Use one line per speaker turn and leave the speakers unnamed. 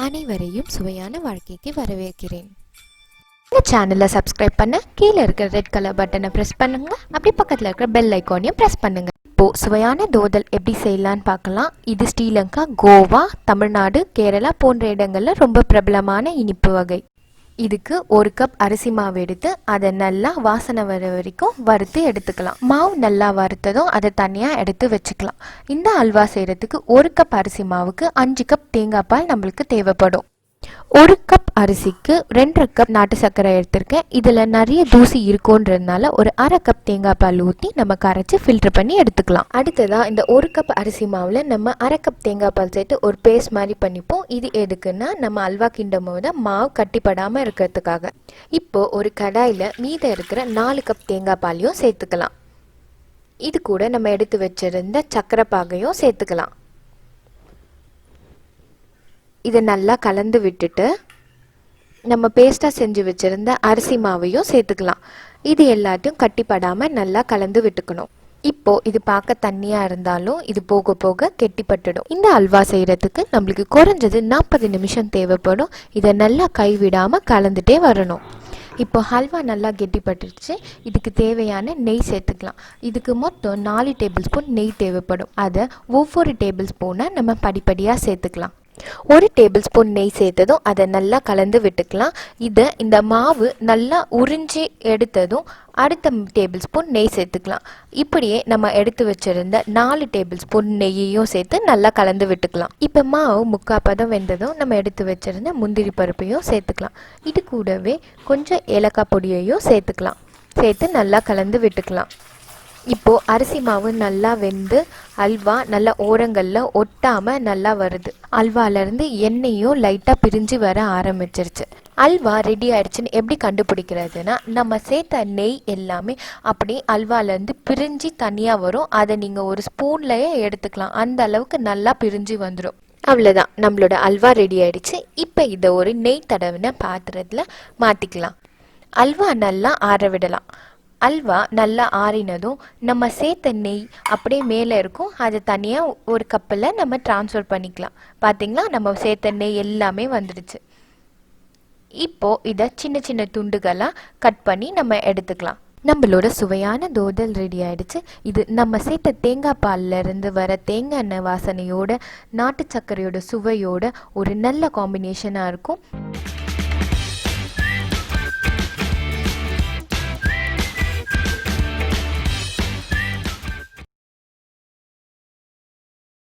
அனைவரையும் சுவையான வாழ்க்கைக்கு வரவேற்கிறேன். இந்த சேனலை சப்ஸ்கிரைப் பண்ண கீழே இருக்கிற ரெட் கலர் பட்டனை ப்ரெஸ் பண்ணுங்க. அப்படி பக்கத்தில் இருக்கிற பெல் ஐக்கானையும் ப்ரெஸ் பண்ணுங்க. இப்போ சுவையான தோதல் எப்படி செய்யலான்னு பார்க்கலாம். இது ஸ்ரீலங்கா, கோவா, தமிழ்நாடு, கேரளா போன்ற இடங்கள்ல ரொம்ப பிரபலமான இனிப்பு வகை. இதுக்கு ஒரு கப் அரிசி மாவு எடுத்து அதை நல்லா வாசனை வர வரைக்கும் வறுத்து எடுத்துக்கலாம். மாவு நல்லா வறுத்ததும் அதை தனியாக எடுத்து வச்சுக்கலாம். இந்த அல்வா செய்கிறதுக்கு ஒரு கப் அரிசி மாவுக்கு 5 கப் தேங்காய் பால் நம்மளுக்கு தேவைப்படும். ஒரு கப் அரிசிக்கு 2.5 கப் நாட்டு சர்க்கரை எடுத்திருக்கேன். இதில் நிறைய தூசி இருக்குன்றதுனால ஒரு அரை கப் தேங்காய் பால் ஊற்றி நம்ம கரைச்சி ஃபில்டர் பண்ணி எடுத்துக்கலாம். அடுத்ததாக இந்த ஒரு கப் அரிசி மாவில் நம்ம அரை கப் தேங்காய் பால் சேர்த்து ஒரு பேஸ்ட் மாதிரி பண்ணிப்போம். இது எதுக்குன்னா நம்ம அல்வா கிண்டும் போது மாவு கட்டிப்படாமல் இருக்கிறதுக்காக. இப்போ ஒரு கடாயில் மீதம் இருக்கிற 4 கப் தேங்காய் பாலையும் சேர்த்துக்கலாம். இது கூட நம்ம எடுத்து வச்சிருந்த சர்க்கரை பாகையும் சேர்த்துக்கலாம். இதை நல்லா கலந்து விட்டுட்டு நம்ம பேஸ்ட்டாக செஞ்சு வச்சுருந்த அரிசி மாவையும் சேர்த்துக்கலாம். இது எல்லாத்தையும் கட்டிப்படாமல் நல்லா கலந்து விட்டுக்கணும். இப்போது இது பார்க்க தண்ணியாக இருந்தாலும் இது போக போக கெட்டிப்பட்டுடும். இந்த அல்வா செய்கிறதுக்கு நம்மளுக்கு குறைஞ்சது 40 நிமிஷம் தேவைப்படும். இதை நல்லா கைவிடாமல் கலந்துட்டே வரணும். இப்போ ஹல்வா நல்லா கெட்டிப்பட்டுருச்சு. இதுக்கு தேவையான நெய் சேர்த்துக்கலாம். இதுக்கு மொத்தம் 4 டேபிள் ஸ்பூன் நெய் தேவைப்படும். அதை ஒவ்வொரு டேபிள் ஸ்பூனாக நம்ம படிப்படியாக சேர்த்துக்கலாம். ஒரு டேபிள் ஸ்பூன் நெய் சேர்த்ததும் அதை நல்லா கலந்து விட்டுக்கலாம். இந்த மாவு நல்லா உறிஞ்சி எடுத்ததும் அடுத்த டேபிள் ஸ்பூன் நெய் சேர்த்துக்கலாம். இப்படியே நம்ம எடுத்து வச்சிருந்த 4 டேபிள் ஸ்பூன் நெய்யையும் சேர்த்து நல்லா கலந்து விட்டுக்கலாம். இப்போ மாவு முக்காப்பதம் வெந்ததும் நம்ம எடுத்து வச்சிருந்த முந்திரி பருப்பையும் சேர்த்துக்கலாம். இது கூடவே கொஞ்சம் ஏலக்காய் பொடியையும் சேர்த்துக்கலாம். சேர்த்து நல்லா கலந்து விட்டுக்கலாம். இப்போது அரிசி மாவு நல்லா வெந்து அல்வா நல்லா ஓரங்களில் ஒட்டாமல் நல்லா வருது. அல்வாலேருந்து எண்ணெயும் லைட்டாக பிரிஞ்சு வர ஆரம்பிச்சிருச்சு. அல்வா ரெடி ஆயிடுச்சுன்னு எப்படி கண்டுபிடிக்கிறதுனா, நம்ம சேர்த்த நெய் எல்லாமே அப்படி அல்வாலேருந்து பிரிஞ்சு தனியாக வரும். அதை நீங்கள் ஒரு ஸ்பூன்லேயே எடுத்துக்கலாம். அந்த அளவுக்கு நல்லா பிரிஞ்சு வந்துடும். அவ்வளோதான், நம்மளோட அல்வா ரெடி ஆயிடுச்சு. இப்போ இதை ஒரு நெய் தடவின பாத்திரத்தில் மாற்றிக்கலாம். அல்வா நல்லா ஆற விடலாம். அல்வா நல்லா ஆறினதும் நம்ம சேர்த்த நெய் அப்படியே மேலே இருக்கும். அதை தனியாக ஒரு கப்பில் நம்ம ட்ரான்ஸ்ஃபர் பண்ணிக்கலாம். பார்த்திங்களா, நம்ம சேர்த்த நெய் எல்லாமே வந்துடுச்சு. இப்போது இதை சின்ன சின்ன துண்டுகளாக கட் பண்ணி நம்ம எடுத்துக்கலாம். நம்மளோட சுவையான தோதல் ரெடி ஆயிடுச்சு. இது நம்ம சேர்த்த தேங்காய் பாலில் இருந்து வர தேங்காய் எண்ணெய் வாசனையோட நாட்டு சர்க்கரையோட சுவையோட ஒரு நல்ல காம்பினேஷனாக இருக்கும்.